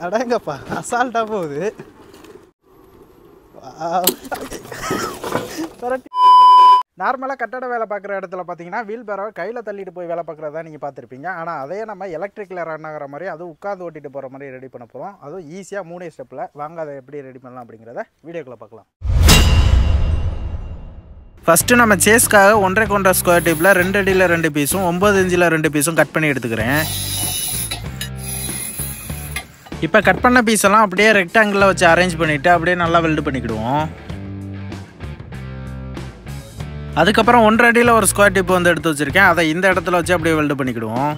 அடங்கப்பா அசால்ட்டாக போகுது. நார்மலாக கட்டட வேலை பார்க்குற இடத்துல பார்த்தீங்கன்னா வீல் பேரோவை கையில் தள்ளிட்டு போய் வேலை பார்க்குறதா நீங்கள் பார்த்துருப்பீங்க. ஆனால் அதே நம்ம எலக்ட்ரிக்கில் ரன் ஆகிற மாதிரி அதுவும் உட்காந்து ஓட்டிட்டு போகிற மாதிரி ரெடி பண்ண போகிறோம். அதுவும் ஈஸியாக 3 ஸ்டெப்பில். வாங்க அதை எப்படி ரெடி பண்ணலாம் அப்படிங்கிறத வீடியோக்குள்ளே பார்க்கலாம். ஃபஸ்ட்டு நம்ம சேஸ்க்காக 1.5 ஸ்கொயர் டியூப்பில் 2 அடியில் 2 பீஸும் 9 இன்ச்சில் 2 பீஸும் கட் பண்ணி எடுத்துக்கிறேன். இப்போ கட் பண்ண பீஸெல்லாம் அப்படியே ரெக்டாங்கிளில் வச்சு அரேஞ்ச் பண்ணிவிட்டு அப்படியே நல்லா வெல்டு பண்ணிக்கிடுவோம். அதுக்கப்புறம் 1.5 அடியில் ஒரு ஸ்கொயர் டியூப் வந்து எடுத்து வச்சுருக்கேன். அதை இந்த இடத்துல வச்சு அப்படியே வெல்டு பண்ணிக்கிடுவோம்.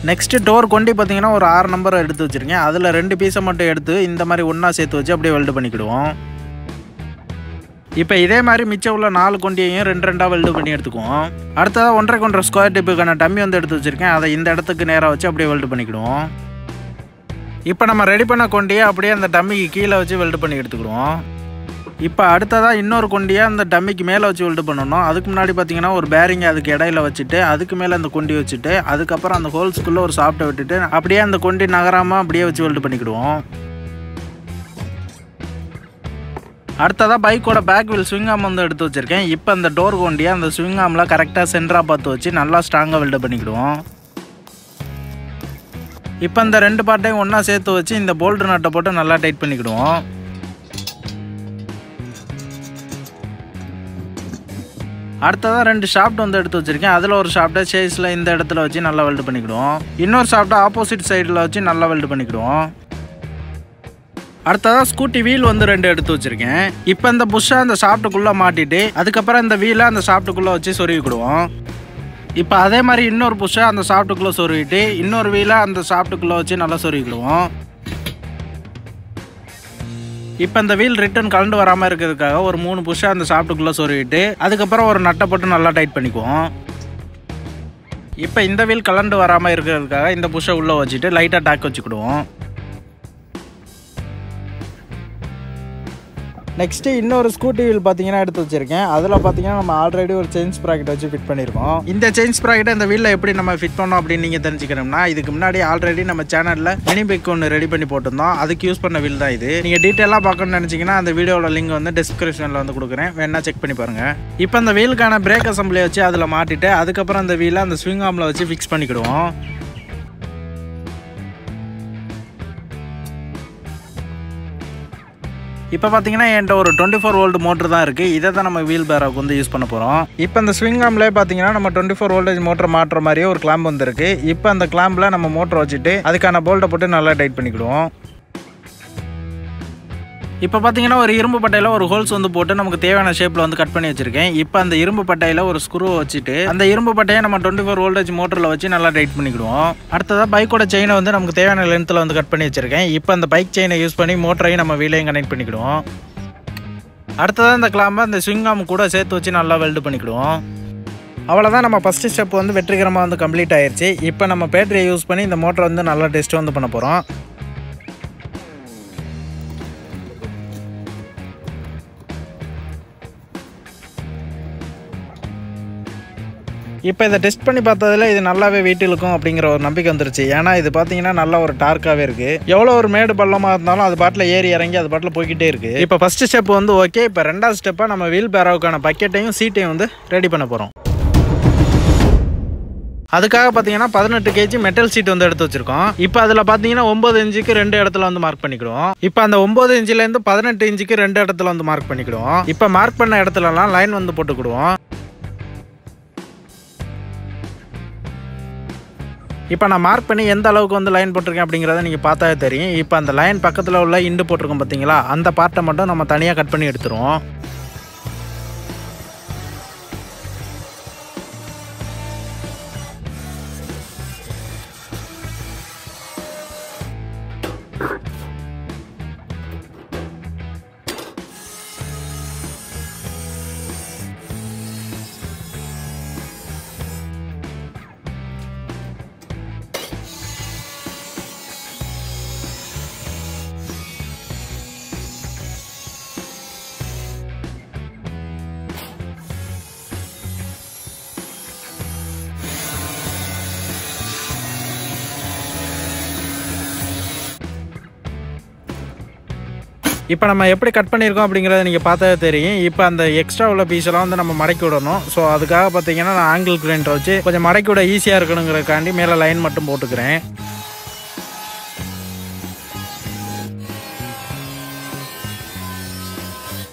நெக்ஸ்ட்டு டோர் கொண்டி பார்த்தீங்கன்னா ஒரு 6 நம்பர் எடுத்து வச்சுருக்கேன். அதில் 2 பீஸை மட்டும் எடுத்து இந்த மாதிரி ஒன்றா சேர்த்து வச்சு அப்படியே வெல்டு பண்ணிக்கிடுவோம். இப்போ இதே மாதிரி மிச்சம் உள்ள 4 கொண்டியையும் 2 வெல்டு பண்ணி எடுத்துக்குவோம். அடுத்ததாக 1.5 ஸ்கொயர் டியூப்புக்கான டம்மி வந்து எடுத்து வச்சுருக்கேன். அதை இந்த இடத்துக்கு நேராக வச்சு அப்படியே வெல்டு பண்ணிக்கிடுவோம். இப்போ நம்ம ரெடி பண்ண கொண்டியை அப்படியே அந்த டம்மிக்கு கீழே வச்சு வெல்டு பண்ணி எடுத்துக்கிடுவோம். இப்போ அடுத்ததாக இன்னொரு கொண்டியை அந்த டம்மிக்கு மேலே வச்சு வெல்டு பண்ணணும். அதுக்கு முன்னாடி பார்த்தீங்கன்னா ஒரு பேரிங்கை அதுக்கு இடையில வச்சுட்டு அதுக்கு மேலே அந்த கொண்டி வச்சுட்டு அதுக்கப்புறம் அந்த ஹோல்ஸ்குள்ளே ஒரு சாஃப்ட்டை விட்டுட்டு அப்படியே அந்த கொண்டி நகராமல் அப்படியே வச்சு வெல்டு பண்ணிக்கிடுவோம். அடுத்ததாக பைக்கோட பேக் வீல் ஸ்விங் ஆம் வந்து எடுத்து வச்சுருக்கேன். இப்போ அந்த டோர் கொண்டியை அந்த ஸ்விங் ஆமில் கரெக்டாக சென்டராக பார்த்து வச்சு நல்லா ஸ்ட்ராங்காக வெல்டு பண்ணிக்கிடுவோம். இப்போ இந்த 2 பார்ட்டையும் ஒன்றா சேர்த்து வச்சு இந்த போல்டு நட்டை போட்டு நல்லா டைட் பண்ணிக்கிடுவோம். அடுத்ததாக 2 ஷாஃப்ட் வந்து எடுத்து வச்சுருக்கேன். அதில் ஒரு ஷாஃப்ட்டை சேஸில் இந்த இடத்துல வச்சு நல்லா வெல்டு பண்ணிக்கிடுவோம். இன்னொரு ஷாஃப்ட்டை ஆப்போசிட் சைடில் வச்சு நல்லா வெல்டு பண்ணிக்கிடுவோம். அடுத்ததாக ஸ்கூட்டி வீல் வந்து 2 எடுத்து வச்சுருக்கேன். இப்போ இந்த புஷ்ஷை அந்த ஷாஃப்ட்டுக்குள்ளே மாட்டிட்டு அதுக்கப்புறம் இந்த வீலை அந்த ஷாஃப்ட்டுக்குள்ளே வச்சு சொருவிக்கிடுவோம். இப்போ அதே மாதிரி இன்னொரு புஷ்ஷை அந்த ஷாஃப்ட்டுக்குள்ளே சொருவிட்டு இன்னொரு வீலை அந்த ஷாஃப்ட்டுக்குள்ளே வச்சு நல்லா சொருவிக்கிடுவோம். இப்போ இந்த வீல் ரிட்டர்ன் கலண்டு வராமல் இருக்கிறதுக்காக ஒரு 3 புஷ்ஷை அந்த ஷாஃப்ட்டுக்குள்ளே சொருவிட்டு அதுக்கப்புறம் ஒரு நட்டை போட்டு நல்லா டைட் பண்ணிக்குவோம். இப்போ இந்த வீல் கலண்டு வராமல் இருக்கிறதுக்காக இந்த புஷ்ஷை உள்ளே வச்சுட்டு லைட்டாக டாக் வச்சுக்கிடுவோம். நெக்ஸ்ட்டு இன்னொரு ஸ்கூட்டி வீல் பார்த்தீங்கன்னா எடுத்து வச்சுருக்கேன். அதில் பார்த்தீங்கன்னா நம்ம ஆல்ரெடி ஒரு செயின் ஸ்ப்ராக்கெட் வச்சு ஃபிட் பண்ணியிருக்கோம். இந்த செயின் ஸ்ப்ராக்கெட்டை இந்த வீலில் எப்படி நம்ம ஃபிட் பண்ணோம் அப்படின்னு நீங்கள் தெரிஞ்சுக்கணும்னா இதுக்கு முன்னாடி ஆல்ரெடி நம்ம சேனலில் மினி பைக் ஒன்று ரெடி பண்ணி போட்டிருந்தோம். அதுக்கு யூஸ் பண்ண வீல் தான் இது. நீங்கள் டீட்டெயிலாக பார்க்கணும்னு நினச்சிங்கன்னா அந்த வீடியோட லிங்க் வந்து டிஸ்கிரிப்ஷனில் வந்து கொடுக்குறேன், வேணா செக் பண்ணி பாருங்கள். இப்போ அந்த வீலுக்கான பிரேக் அசம்பிளி வச்சு அதில் மாட்டிட்டு அதுக்கப்புறம் அந்த வீலை அந்த ஸ்விங் ஆமில் வச்சு ஃபிக்ஸ் பண்ணிக்கிடுவோம். இப்போ பார்த்தீங்கன்னா என்கிட்ட ஒரு 24 வோல்ட் மோட்டர் தான் இருக்குது. இதை தான் நம்ம வீல் பேரோவுக்கு வந்து யூஸ் பண்ண போகிறோம். இப்போ இந்த ஸ்விங் ஆம்லேயே பார்த்தீங்கன்னா நம்ம 24 வோல்டேஜ் மோட்டர் மாட்டுற மாதிரியே ஒரு கிளாம்ப் வந்துருக்கு. இப்போ அந்த கிளாம்பில் நம்ம மோட்டர் வச்சுட்டு அதுக்கான போல்ட்டை போட்டு நல்லா டைட் பண்ணிக்கிடுவோம். இப்போ பார்த்தீங்கன்னா ஒரு இரும்பு பட்டையில் ஒரு ஹோல்ஸ் வந்து போட்டு நமக்கு தேவையான ஷேப்பில் வந்து கட் பண்ணி வச்சுருக்கேன். இப்போ அந்த இரும்பு பட்டையில் ஒரு ஸ்க்ரூவை வச்சுட்டு அந்த இரும்பு பட்டையை நம்ம 24 வோல்டேஜ் மோட்டரில் வச்சு நல்லா டைட் பண்ணிக்கிடுவோம். அடுத்ததாக பைக்கோட செயினை வந்து நமக்கு தேவையான லென்த்தில் வந்து கட் பண்ணி வச்சுருக்கேன். இப்போ அந்த பைக் செயினை யூஸ் பண்ணி மோட்டரையும் நம்ம வீலையும் கனெக்ட் பண்ணிக்கிடுவோம். அடுத்ததாக இந்த கிளாம்பை அந்த ஸ்விங் ஆம் கூட சேர்த்து வச்சு நல்லா வெல்டு பண்ணிக்கிடுவோம். அவ்வளோதான், நம்ம ஃபஸ்ட்டு ஸ்டெப் வந்து வெற்றிகரமாக வந்து கம்ப்ளீட் ஆயிடுச்சு. இப்போ நம்ம பேட்டரியை யூஸ் பண்ணி இந்த மோட்டரை வந்து நல்லா டெஸ்ட் வந்து பண்ண போகிறோம். இப்போ இதை டெஸ்ட் பண்ணி பார்த்ததில் இது நல்லாவே வெயிட் இழுக்கும் அப்படிங்கிற ஒரு நம்பிக்கை வந்துருச்சு. ஏன்னா இது பார்த்தீங்கன்னா நல்லா ஒரு டார்க்காகவே இருக்குது. எவ்வளோ ஒரு மேடு பள்ளமாக இருந்தாலும் அது பாட்டில் ஏறி இறங்கி அது பாட்டில் போய்கிட்டே இருக்குது. இப்போ ஃபஸ்ட்டு ஸ்டெப் வந்து ஓகே. இப்போ 2வது ஸ்டெப்பாக நம்ம வீல் பேரோவுக்கான பக்கெட்டையும் சீட்டையும் வந்து ரெடி பண்ண போகிறோம். அதுக்காக பார்த்தீங்கன்னா 18 kg மெட்டல் சீட் வந்து எடுத்து வச்சிருக்கோம். இப்போ அதில் பார்த்தீங்கன்னா 9 இன்ச்சுக்கு 2 இடத்துல வந்து மார்க் பண்ணிக்கிடுவோம். இப்போ அந்த 9 இன்ச்சிலேருந்து 18 இன்ச்சுக்கு 2 இடத்துல வந்து மார்க் பண்ணிக்கிடுவோம். இப்போ மார்க் பண்ண இடத்துலலாம் லைன் வந்து போட்டுக்கிடுவோம். இப்போ நான் மார்க் பண்ணி எந்த அளவுக்கு வந்து லைன் போட்டிருக்கேன் அப்படிங்கிறத நீங்கள் பார்த்தாவே தெரியும். இப்போ அந்த லைன் பக்கத்தில் உள்ள இண்டு போட்டிருக்கோம் பார்த்தீங்களா, அந்த பார்ட்டை மட்டும் நம்ம தனியாக கட் பண்ணி எடுத்துருவோம். இப்போ நம்ம எப்படி கட் பண்ணியிருக்கோம் அப்படிங்கிறத நீங்கள் பார்த்தா தெரியும். இப்போ அந்த எக்ஸ்ட்ரா உள்ள பீஸெல்லாம் வந்து நம்ம மடக்கி விடணும். ஸோ அதுக்காக பார்த்தீங்கன்னா நான் ஆங்கிள் கிரைண்டர் வச்சு கொஞ்சம் மடக்கி விட ஈஸியாக இருக்கணுங்கிறக்காண்டி மேலே லைன் மட்டும் போட்டுக்கிறேன்.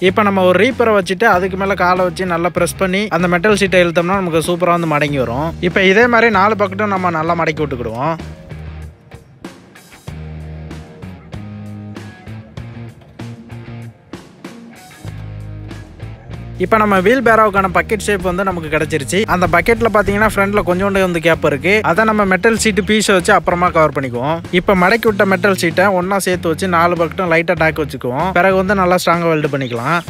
இப்போ நம்ம ஒரு ரீப்பரை வச்சுட்டு அதுக்கு மேலே காலை வச்சு நல்லா ப்ரெஸ் பண்ணி அந்த மெட்டல் சீட்டை இழுத்தோம்னா நமக்கு சூப்பராக வந்து மடங்கி வரும். இப்போ இதே மாதிரி 4 பக்கெட்டும் நம்ம நல்லா மடக்கி விட்டுக்கிடுவோம். இப்போ நம்ம வீல் பேரோவுக்கான பக்கெட் ஷேப் வந்து நமக்கு கிடச்சிருச்சு. அந்த பக்கெட்டில் பார்த்தீங்கன்னா ஃப்ரண்ட்டில் கொஞ்சோண்டு வந்து கேப் இருக்குது. அதை நம்ம மெட்டல் சீட்டு பீஸை வச்சு அப்புறமா கவர் பண்ணிக்குவோம். இப்போ மடக்கி விட்ட மெட்டல் சீட்டை ஒன்றா சேர்த்து வச்சு 4 பக்கெட்டும் லைட்டாக டாக் வச்சுக்குவோம். பிறகு வந்து நல்லா ஸ்ட்ராங்காக வெல்டு பண்ணிக்கலாம்.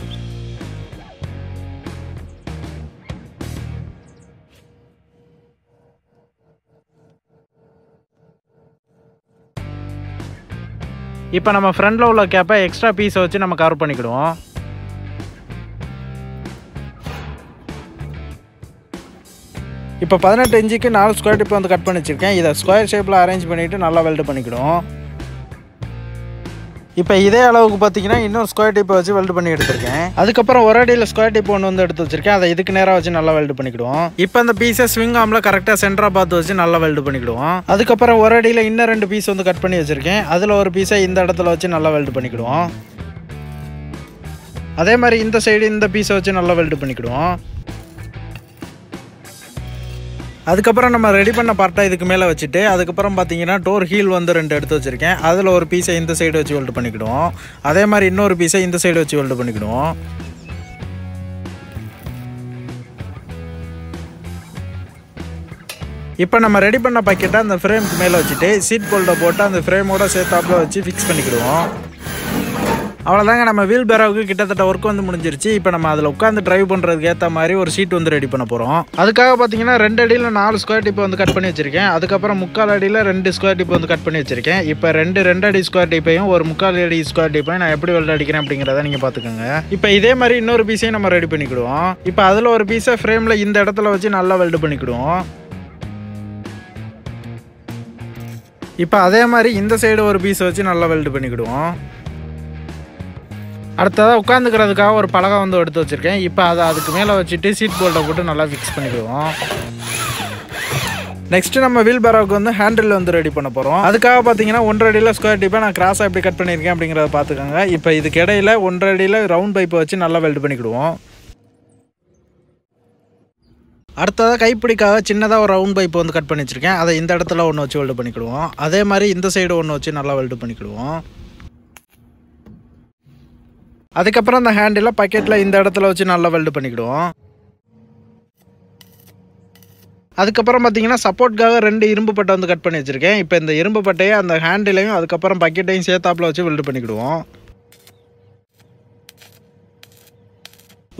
இப்போ நம்ம ஃப்ரண்ட்டில் உள்ள கேப்பை எக்ஸ்ட்ரா பீஸை வச்சு நம்ம கவர் பண்ணிக்கிடுவோம். இப்போ 18 இன்ச்சுக்கு 4 ஸ்கொயர் டிப் வந்து கட் பண்ணி வச்சுருக்கேன். இதை ஸ்கொயர் ஷேப்பில் அரேஞ்ச் பண்ணிவிட்டு நல்லா வெல்டு பண்ணிக்கிடுவோம். இப்போ இதே அளவுக்கு பார்த்தீங்கன்னா இன்னொரு ஸ்கொயர் டிப்பை வச்சு வெல்டு பண்ணி எடுத்துருக்கேன். அதுக்கப்புறம் ஒரு அடியில் ஸ்கொயர் டிப் ஒன்று வந்து எடுத்து வச்சிருக்கேன். அதை இதுக்கு நேராக வச்சு நல்லா வெல்டு பண்ணிக்கிடுவோம். இப்போ அந்த பீஸை ஸ்விங் ஆமில் கரெக்டாக சென்டராக பார்த்து வச்சு நல்லா வெல்டு பண்ணிக்கிடுவோம். அதுக்கப்புறம் ஒரு அடியில் இன்னும் 2 பீஸ் வந்து கட் பண்ணி வச்சுருக்கேன். அதில் ஒரு பீஸை இந்த இடத்துல வச்சு நல்லா வெல்டு பண்ணிக்கிடுவோம். அதே மாதிரி இந்த சைடு இந்த பீஸை வச்சு நல்லா வெல்டு பண்ணிக்கிடுவோம். அதுக்கப்புறம் நம்ம ரெடி பண்ண பார்ட்டை இதுக்கு மேலே வச்சுட்டு அதுக்கப்புறம் பார்த்தீங்கன்னா டோர் ஹீல் வந்து 2 எடுத்து வச்சுருக்கேன். அதில் ஒரு பீஸை இந்த சைடு வச்சு வெல்டு பண்ணிக்கிடுவோம். அதே மாதிரி இன்னொரு பீஸை இந்த சைடு வச்சு வெல்டு பண்ணிக்கிடுவோம். இப்போ நம்ம ரெடி பண்ண பக்கெட்டை அந்த ஃப்ரேமுக்கு மேலே வச்சுட்டு சீட் போல்ட்டை போட்டு அந்த ஃப்ரேமோட சேர்த்தாப்பில் வச்சு ஃபிக்ஸ் பண்ணிக்கிடுவோம். அவ்வளோதாங்க, நம்ம வீல் பேரோவுக்கு கிட்டத்தட்ட ஒர்க் வந்து முடிஞ்சிருச்சு. இப்போ நம்ம அதில் உட்காந்து டிரைவ் பண்ணுறதுக்கு ஏற்ற மாதிரி ஒரு சீட் வந்து ரெடி பண்ண போகிறோம். அதுக்காக பார்த்தீங்கன்னா 2 அடியில் 4 ஸ்கொயர் டிப் வந்து கட் பண்ணி வச்சிருக்கேன். அதுக்கப்புறம் 3/4 அடியில் 2 ஸ்கொயர் டிப் வந்து கட் பண்ணி வச்சிருக்கேன். இப்போ 2 அடி ஸ்கொயர் டிப்பையும் ஒரு 3/4 அடி ஸ்கொயர் டிப்பையும் நான் எப்படி வெல்ட் அடிக்கிறேன் அப்படிங்கிறத நீங்கள் பார்த்துக்கோங்க. இப்போ இதே மாதிரி இன்னொரு பீஸையும் நம்ம ரெடி பண்ணிக்கிடுவோம். இப்போ அதில் ஒரு பீஸை ஃப்ரேமில் இந்த இடத்துல வச்சு நல்லா வெல்டு பண்ணிக்கிடுவோம். இப்போ அதே மாதிரி இந்த சைடு ஒரு பீஸை வச்சு நல்லா வெல்டு பண்ணிக்கிடுவோம். அடுத்ததாக உட்காந்துக்கிறதுக்காக ஒரு பலகை வந்து எடுத்து வச்சுருக்கேன். இப்போ அதை அதுக்கு மேலே வச்சுட்டு சீட் போல்ட்டை போட்டு நல்லா ஃபிக்ஸ் பண்ணிக்கிடுவோம். நெக்ஸ்ட் நம்ம வீல் பேரோவுக்கு வந்து ஹேண்டில் வந்து ரெடி பண்ண போகிறோம். அதுக்காக பார்த்தீங்கன்னா 1 அடியில் ஸ்கொயர் டிப்பை நான் கிராஸாக எப்படி கட் பண்ணியிருக்கேன் அப்படிங்கிறத பார்த்துக்கோங்க. இப்போ இதுக்கு இடையில 1 அடியில் ரவுண்ட் பைப்பை வச்சு நல்லா வெல்டு பண்ணிக்கிடுவோம். அடுத்ததாக கைப்பிடிக்காக சின்னதாக ஒரு ரவுண்ட் பைப் வந்து கட் பண்ணி வச்சுருக்கேன். அதை இந்த இடத்துல ஒன்று வச்சு வெல்டு பண்ணிக்கிடுவோம். அதே மாதிரி இந்த சைடு ஒன்று வச்சு நல்லா வெல்டு பண்ணிக்கிடுவோம். அதுக்கப்புறம் அந்த ஹேண்டில் பக்கெட்டில் இந்த இடத்துல வச்சு நல்லா வெல்டு பண்ணிக்கிடுவோம். அதுக்கப்புறம் பார்த்தீங்கன்னா சப்போர்ட்காக 2 இரும்பு பட்டை வந்து கட் பண்ணி வச்சுருக்கேன். இப்போ இந்த இரும்பு பட்டையை அந்த ஹேண்டிலையும் அதுக்கப்புறம் பக்கெட்டையும் சேர்த்தாப்பில் வச்சு வெல்டு பண்ணிக்கிடுவோம்.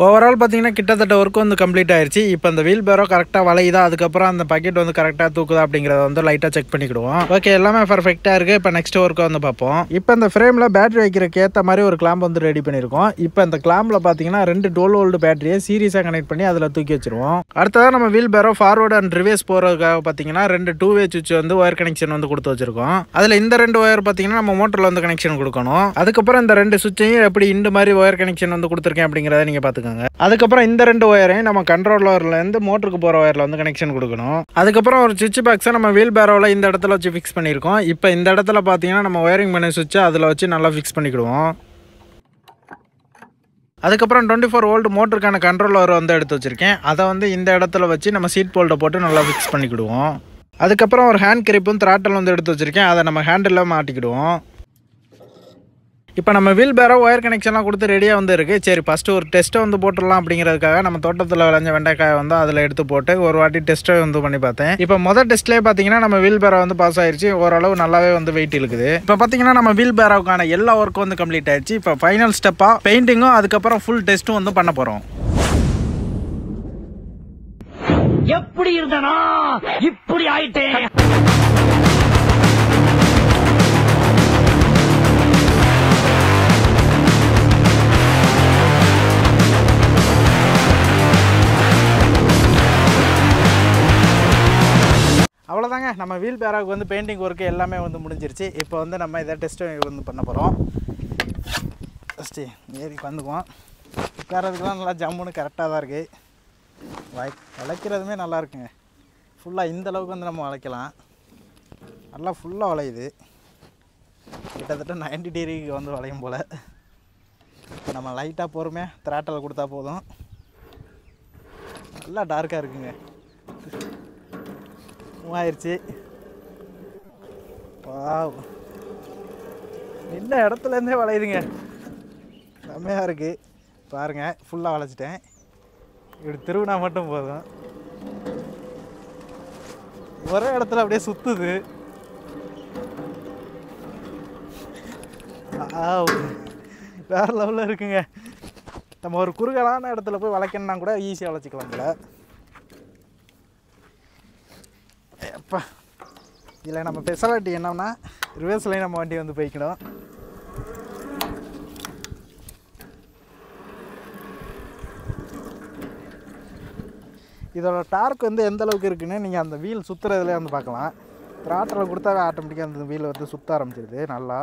ஓவரால் பார்த்தீங்கன்னா கிட்டத்தட்ட ஒர்க் வந்து கம்ப்ளீட் ஆயிடுச்சு. இப்போ அந்த வீல் பேரோ கரெக்டாக வளையுதா, அதுக்கப்புறம் அந்த பக்கெட் வந்து கரெக்டாக தூக்குதா அப்படிங்கிறத வந்து லைட்டாக செக் பண்ணிக்கிடுவோம். ஓகே, எல்லாமே பர்ஃபெக்டாக இருக்குது. இப்போ நெக்ஸ்ட் ஒர்க்கை வந்து பார்ப்போம். இப்போ இந்த ஃப்ரேமில் பேட்டரி வைக்கிறதுக்கு ஏற்ற மாதிரி ஒரு கிளாம்ப் வந்து ரெடி பண்ணியிருக்கோம். இப்போ இந்த கிளாம்பில் பார்த்தீங்கன்னா 2 12 வோல்ட் பேட்டரியை சீரியஸாக கனெக்ட் பண்ணி அதில் தூக்கி வச்சிருவோம். அடுத்ததாக நம்ம வீல் பேரோ ஃபார்வர்டு அண்ட் ரிவர்ஸ் போகிறதுக்காக பார்த்தீங்கன்னா 2 2-வே சுவிட்ச் வந்து ஒயர் கனெக்ஷன் வந்து கொடுத்து வச்சிருக்கோம். அதில் இந்த 2 ஒயர் பார்த்தீங்கன்னா நம்ம மோட்டரில் வந்து கனெக்ஷன் கொடுக்கணும். அதுக்கப்புறம் இந்த 2 சுவிட்சையும் எப்படி இந்த மாதிரி ஒயர் கனெக்ஷன் வந்து கொடுத்துருக்கேன் அப்படிங்கிறத நீங்கள் பார்த்துக்கோங்க. அதுக்கப்புறம் இந்த 2 ஒயரையும் நம்ம கண்ட்ரோலர்லேருந்து மோட்டருக்கு போகிற ஒயரில் வந்து கனெக்ஷன் கொடுக்கணும். அதுக்கப்புறம் ஒரு சுவிட்ச் பாக்ஸை நம்ம வீல் பேரோவில் இந்த இடத்துல வச்சு ஃபிக்ஸ் பண்ணியிருக்கோம். இப்போ இந்த இடத்துல பார்த்தீங்கன்னா நம்ம ஒயரிங் பண்ண சுவிட்சை அதில் வச்சு நல்லா ஃபிக்ஸ் பண்ணிக்கிடுவோம். அதுக்கப்புறம் 24 வோல்ட் மோட்டருக்கான கண்ட்ரோலர் வந்து எடுத்து வச்சுருக்கேன். அதை வந்து இந்த இடத்துல வச்சு நம்ம சீட் போல்ட்டை போட்டு நல்லா ஃபிக்ஸ் பண்ணிக்கிடுவோம். அதுக்கப்புறம் ஒரு ஹேண்ட் கிரிப்பும் த்ராட்டல் வந்து எடுத்து வச்சுருக்கேன். அதை நம்ம ஹேண்டில் மாட்டிக்கிடுவோம். இப்போ நம்ம வீல் பேரோ ஒயர் கனெக்ஷன்லாம் கொடுத்து ரெடியாக வந்து இருக்குது. சரி, ஃபஸ்ட்டு ஒரு டெஸ்ட்டை வந்து போட்டுடலாம் அப்படிங்கிறதுக்காக நம்ம தோட்டத்தில் விளைஞ்ச வெண்டைக்காயை வந்து அதில் எடுத்து போட்டு ஒரு வாட்டி டெஸ்ட்டை வந்து பண்ணி பார்த்தேன். இப்போ மொதல் டெஸ்ட்லேயே பார்த்தீங்கன்னா நம்ம வீல் பேரோ வந்து பாஸ் ஆயிடுச்சு. ஓரளவு நல்லாவே வந்து வெயிட் இருக்குது. இப்போ பார்த்தீங்கன்னா நம்ம வீல் பேரோவுக்கான எல்லா ஒர்க்கும் வந்து கம்ப்ளீட் ஆயிடுச்சு. இப்போ ஃபைனல் ஸ்டெப்பாக பெயிண்டிங்கும் அதுக்கப்புறம் ஃபுல் டெஸ்ட்டும் வந்து பண்ண போகிறோம். எப்படி இருந்தனா இப்படி ஆயிட்டேன். அவ்வளோதாங்க, நம்ம வீல் பேரோவுக்கு வந்து பெயிண்டிங் ஒர்க்கு எல்லாமே வந்து முடிஞ்சிருச்சு. இப்போ வந்து நம்ம இதை டெஸ்ட்டு வந்து பண்ண போகிறோம். ஃபஸ்ட்டு ஏறி வந்துக்குவோம். உட்காரதுக்கெலாம் நல்லா ஜம்முன்னு கரெக்டாக தான் இருக்குது. வளைக்கிறதுமே நல்லா இருக்குங்க. ஃபுல்லாக இந்த அளவுக்கு வந்து நம்ம வளைக்கலாம். நல்லா ஃபுல்லாக வளையுது. கிட்டத்தட்ட 90 டிகிரிக்கு வந்து வளையும் போல். நம்ம லைட்டாக பொறுமையாக த்ராட்டல் கொடுத்தா போதும். நல்லா டார்க்காக இருக்குங்க. மூவாயிருச்சு. வாவ், இந்த இடத்துலேருந்தே வளையுதுங்க. செம்மையாக இருக்குது பாருங்கள். ஃபுல்லாக வளைச்சிட்டேன். இப்படி திருவினா மட்டும் போதும். ஒரே இடத்துல அப்படியே சுற்றுது. வேறு லெவலில் இருக்குங்க. நம்ம ஒரு குறுகலான இடத்துல போய் வளைக்கணுன்னா கூட ஈஸியாக வளைச்சிக்கலாம் போல. எப்பா, இதில் நம்ம ஸ்பெஷாலிட்டி என்னன்னா ரிவர்ஸ்லேயும் நம்ம வண்டி வந்து போய்க்கணும். இதோட டார்க் வந்து எந்த அளவுக்கு இருக்குன்னு நீங்கள் அந்த வீல் சுற்றுறதுலேயே வந்து பார்க்கலாம். த்ராட்டலை கொடுத்தாவே ஆட்டோமேட்டிக்காக அந்த வீல் வந்து சுற்ற ஆரம்பிச்சிருது நல்லா.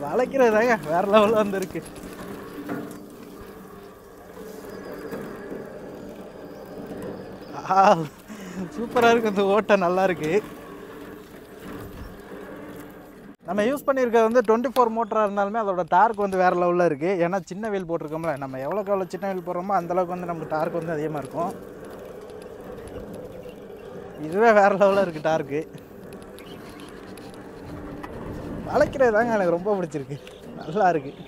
வளைக்கிறதாங்க வேறு லெவலில் வந்து இருக்கு. சூப்பராக இருக்குது. இந்த ஓட்டை நல்லா இருக்குது. நம்ம யூஸ் பண்ணியிருக்கிறது வந்து 24 மோட்டராக இருந்தாலுமே அதோட டார்க் வந்து வேறு லெவலில் இருக்குது. ஏன்னா சின்ன வீல் போட்டிருக்கோம்ல, நம்ம எவ்வளோக்கு எவ்வளோ சின்ன வீல் போடுறோமோ அந்தளவுக்கு வந்து நமக்கு டார்க் வந்து அதிகமாக இருக்கும். இதுவே வேறு லெவலில் இருக்குது டார்க்கு. வளைக்கிறது தாங்க எனக்கு ரொம்ப பிடிச்சிருக்கு. நல்லா இருக்குது.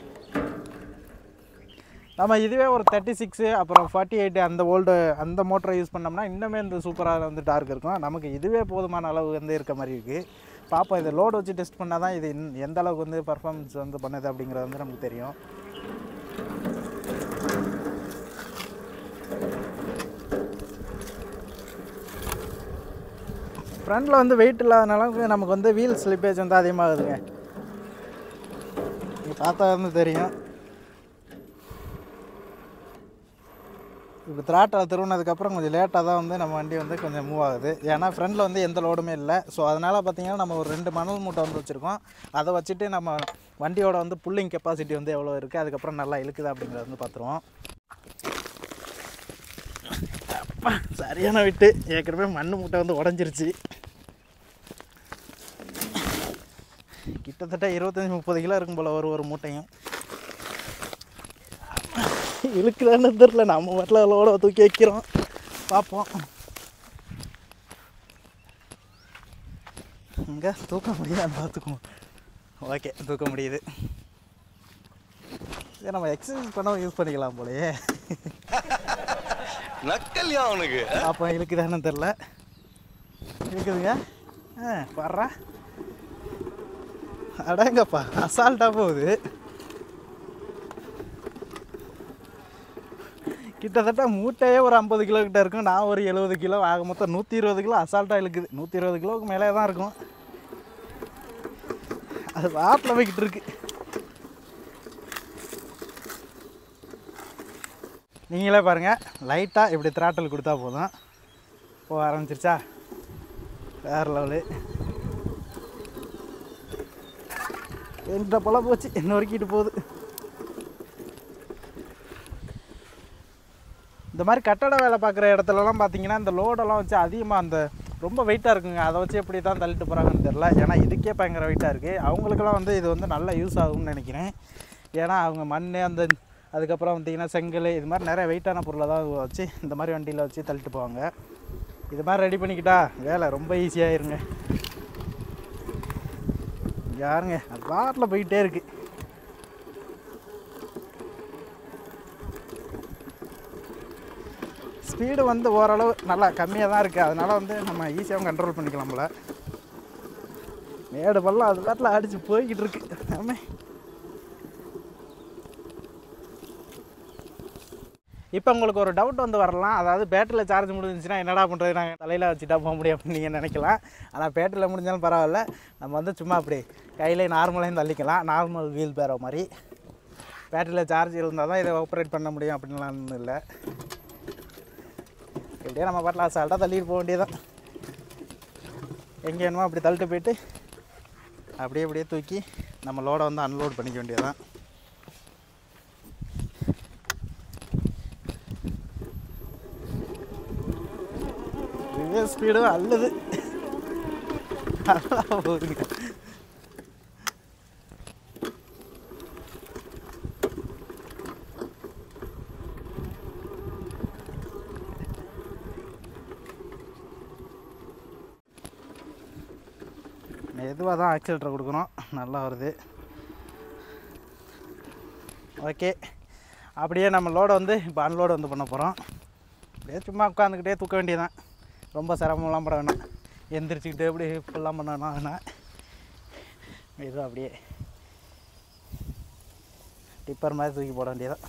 நம்ம இதுவே ஒரு 36 அப்புறம் 48 அந்த ஓல்டு அந்த மோட்டரை யூஸ் பண்ணோம்னா இன்னுமே இந்த சூப்பராக வந்து டார்க் இருக்கும். நமக்கு இதுவே போதுமான அளவு வந்து இருக்க மாதிரி இருக்குது. பார்ப்போம், இதை லோடு வச்சு டெஸ்ட் பண்ணால் தான் இது எந்த அளவுக்கு வந்து பர்ஃபார்மன்ஸ் வந்து பண்ணுது அப்படிங்கிறது வந்து நமக்கு தெரியும். ஃப்ரண்டில் வந்து வெயிட் இல்லாதனால நமக்கு வந்து வீல் ஸ்லிப்பேஜ் வந்து அதிகமாகுதுங்க. நீங்கள் பார்த்தா வந்து தெரியும். இப்போ த்ராட்டை திருவினதுக்கப்புறம் கொஞ்சம் லேட்டாக தான் வந்து நம்ம வண்டி வந்து கொஞ்சம் மூவ் ஆகுது. ஏன்னா ஃப்ரண்டில் வந்து எந்த லோடுமே இல்லை. ஸோ அதனால் பார்த்திங்கன்னா நம்ம ஒரு 2 மணல் மூட்டை வந்து வச்சுருக்கோம். அதை வச்சுட்டு நம்ம வண்டியோட வந்து புல்லிங் கெப்பாசிட்டி வந்து எவ்வளோ இருக்குது, அதுக்கப்புறம் நல்லா இழுக்குது அப்படிங்கிறத வந்து பார்த்துருவோம். சரியான விட்டு ஏற்கனவே மண் மூட்டை வந்து உடஞ்சிருச்சு. கிட்டத்தட்ட 25-30 கிலோ இருக்கும் போல் ஒரு மூட்டையும். இழுக்குதான்னு தெரில. நம்ம வீட்டில் லோட தூக்கி வைக்கிறோம், பார்ப்போம். இங்கே தூக்க முடியாது, பார்த்துக்குவோம். ஓகே, தூக்க முடியுது. இதை நம்ம எக்ஸசைஸ் பண்ண யூஸ் பண்ணிக்கலாம் போலயே. நக்கல்யா அவனுக்கு. அப்போ இழுக்குதான்னு தெரில. இருக்குதுங்க. பாடுறா, அடங்கப்பா, அசால்ட்டாக போகுது. கிட்டத்தட்ட மூட்டையே ஒரு 50 கிலோ கிட்ட இருக்கும். நான் ஒரு 70 கிலோ, ஆக மொத்தம் 120 கிலோ அசால்ட்டாக இழுக்குது. 120 கிலோவுக்கு மேலே தான் இருக்கும். அது வாட்டில் போய்கிட்டு இருக்கு. நீங்களே பாருங்கள், லைட்டாக இப்படி த்ராட்டல் கொடுத்தா போதும். போக ஆரம்பிச்சிருச்சா? வேறு லெவலு. என்ற போல போச்சு, என்ன வரைக்கிட்டு போகுது. இந்த மாதிரி கட்டட வேலை பார்க்குற இடத்துலலாம் பார்த்தீங்கன்னா இந்த லோடெல்லாம் வச்சு அதிகமாக அந்த ரொம்ப வெயிட்டாக இருக்குங்க. அதை வச்சு எப்படி தான் தள்ளிட்டு போகிறாங்கன்னு தெரில. ஏன்னா இதுக்கே பயங்கர வெயிட்டாக இருக்குது. அவங்களுக்கெல்லாம் வந்து இது வந்து நல்லா யூஸ் ஆகும்னு நினைக்கிறேன். ஏன்னா அவங்க மண் அந்த அதுக்கப்புறம் பார்த்திங்கன்னா செங்கல் இது மாதிரி நிறைய வெயிட்டான பொருளை தான் வச்சு இந்த மாதிரி வண்டியில் வச்சு தள்ளிட்டு போவாங்க. இது மாதிரி ரெடி பண்ணிக்கிட்டா வேலை ரொம்ப ஈஸியாகிருங்க. யாருங்க அது வாட்டில் போயிட்டே இருக்குது. ஸ்பீடு வந்து ஓரளவு நல்லா கம்மியாக தான் இருக்குது. அதனால் வந்து நம்ம ஈஸியாகவும் கண்ட்ரோல் பண்ணிக்கலாம் போல். மேடு பள்ளம் அது பாட்டில் அடித்து போய்கிட்டு இருக்கு. ஆமே, இப்போ உங்களுக்கு ஒரு டவுட் வந்து வரலாம். அதாவது பேட்டரியில் சார்ஜ் முடிஞ்சிச்சுன்னா என்னடா பண்ணுறது, நாங்கள் தலையில் வச்சுட்டா போக முடியும் அப்படின்னு நீங்கள் நினைக்கலாம். ஆனால் பேட்டரியில் முடிஞ்சாலும் பரவாயில்ல, நம்ம வந்து சும்மா அப்படி கையிலே நார்மலாக தள்ளிக்கலாம். நார்மல் வீல் பேர மாதிரி பேட்டரியில் சார்ஜ் இருந்தால் தான் இதை ஆப்ரேட் பண்ண முடியும் அப்படின்லாம் இல்லை. எப்படியே நம்ம பாட்டில் அசால்ட்டாக தள்ளிட்டு போக வேண்டியதான். எங்கே வேணுமோ அப்படி தள்ளிட்டு போயிட்டு அப்படியே தூக்கி நம்ம லோடை வந்து அன்லோட் பண்ணிக்க வேண்டியதான். இதுவே ஸ்பீடு அல்லது நல்லா போகுதுங்க. மெதுவாக தான் ஆக்சிலேட்டர் கொடுக்கணும். நல்லா வருது. ஓகே, அப்படியே நம்ம லோடை வந்து இப்போ அன்லோடு வந்து பண்ண போகிறோம். அப்படியே சும்மா உட்காந்துக்கிட்டே தூக்க வேண்டியதான். ரொம்ப சிரமம்லாம் பட வேணாம். எந்திரிச்சிக்கிட்டு அப்படி ஃபுல்லாக பண்ணணும். வேணாம், மெதுவாக அப்படியே டிப்பர் மாதிரி தூக்கி போட வேண்டியதான்.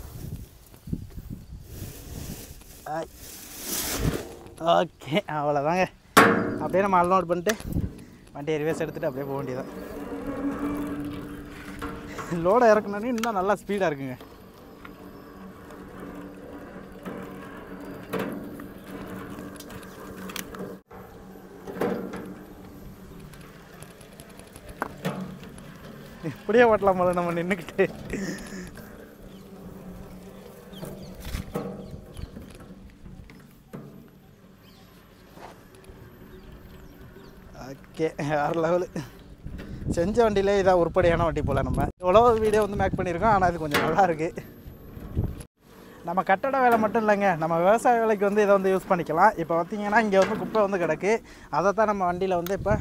ஓகே, அவ்வளோதாங்க. அப்படியே நம்ம அன்லோட் பண்ணிட்டு வண்டியை ரிவர்ஸ் எடுத்துகிட்டு அப்படியே போக வேண்டியதான். லோடை இறக்குனோன்னே இன்னும் நல்லா ஸ்பீடாக இருக்குங்க. இப்படியே ஓட்டலாம் போல நம்ம நின்றுக்கிட்டு. ஓகே, வேறு லெவலு. செஞ்ச வண்டியிலே இதான் உருப்படியான வண்டி போல். நம்ம எவ்வளோ வீடியோ வந்து மேக் பண்ணியிருக்கோம், ஆனால் இது கொஞ்சம் நல்லா இருக்குது. நம்ம கட்டட வேலை மட்டும் இல்லைங்க, நம்ம விவசாய வேலைக்கு வந்து இதை வந்து யூஸ் பண்ணிக்கலாம். இப்போ பார்த்திங்கன்னா இங்கே வந்து குப்பை வந்து கிடக்கு. அதை தான் நம்ம வண்டியில் வந்து இப்போ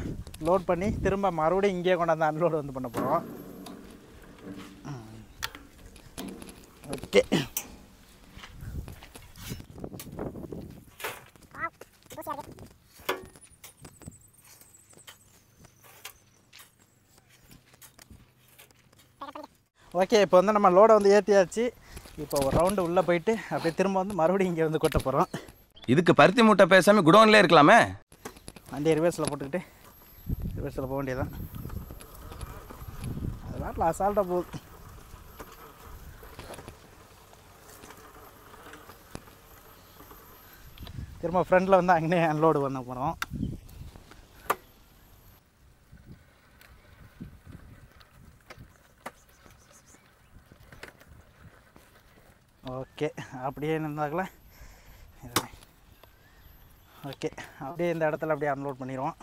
லோட் பண்ணி திரும்ப மறுபடியும் இங்கேயே கொண்டாந்து அன்லோடு வந்து பண்ண போகிறோம். Okay, okay. இப்போ வந்து நம்ம லோடை வந்து ஏற்றியாச்சு. இப்போ ஒரு ரவுண்டு உள்ளே போயிட்டு அப்படியே திரும்ப வந்து மறுபடியும் இங்கே வந்து கொட்ட போகிறோம். இதுக்கு பருத்தி மூட்டை பேசாமல் குடோன்லேயே இருக்கலாமே. வண்டியை ரிவர்ஸில் போட்டுக்கிட்டு ரிவர்ஸில் போக வேண்டியதான். அதெல்லாம் அசால்ட்டாக போகுது. திரும்ப ஃப்ரண்டில் வந்து அங்கேயே அன்லோடு பண்ண போகிறோம். ஓகே, அப்படியே இருந்தாங்களா? ஓகே, அப்படியே இந்த இடத்துல அப்படியே அன்லோட் பண்ணிடுவோம்.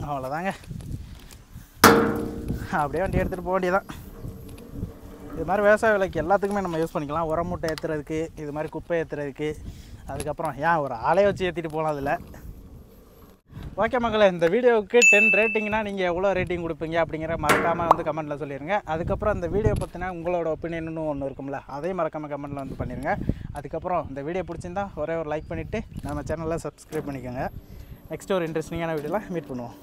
அவ்வளோதாங்க. அப்படியே வண்டி எடுத்துகிட்டு போக வேண்டியதான். இது மாதிரி விவசாய வேலைக்கு எல்லாத்துக்குமே நம்ம யூஸ் பண்ணிக்கலாம். உரம் மூட்டை ஏற்றுறதுக்கு, இது மாதிரி குப்பை ஏற்றுறதுக்கு, அதுக்கப்புறம் ஏன் ஒரு ஆளே வச்சு ஏற்றிட்டு போகலாம் அதில். ஓகே மக்களே, இந்த வீடியோவுக்கு 10 ரேட்டிங்னா நீங்கள் எவ்வளோ ரேட்டிங் கொடுப்பீங்க அப்படிங்கிற மறக்காமல் வந்து கமெண்ட்டில் சொல்லிடுங்க. அதுக்கப்புறம் இந்த வீடியோ பற்றினா உங்களோட ஒப்பீனியன்னு ஒன்று இருக்கும்ல, அதையும் மறக்காமல் கமெண்ட்டில் வந்து பண்ணிடுங்க. அதுக்கப்புறம் இந்த வீடியோ பிடிச்சிருந்தா ஒரே ஒரு லைக் பண்ணிவிட்டு நம்ம சேனலில் சப்ஸ்கிரைப் பண்ணிக்கோங்க. நெக்ஸ்ட்டு ஒரு இன்ட்ரெஸ்டிங்கான வீடியோவில் மீட் பண்ணுவோம்.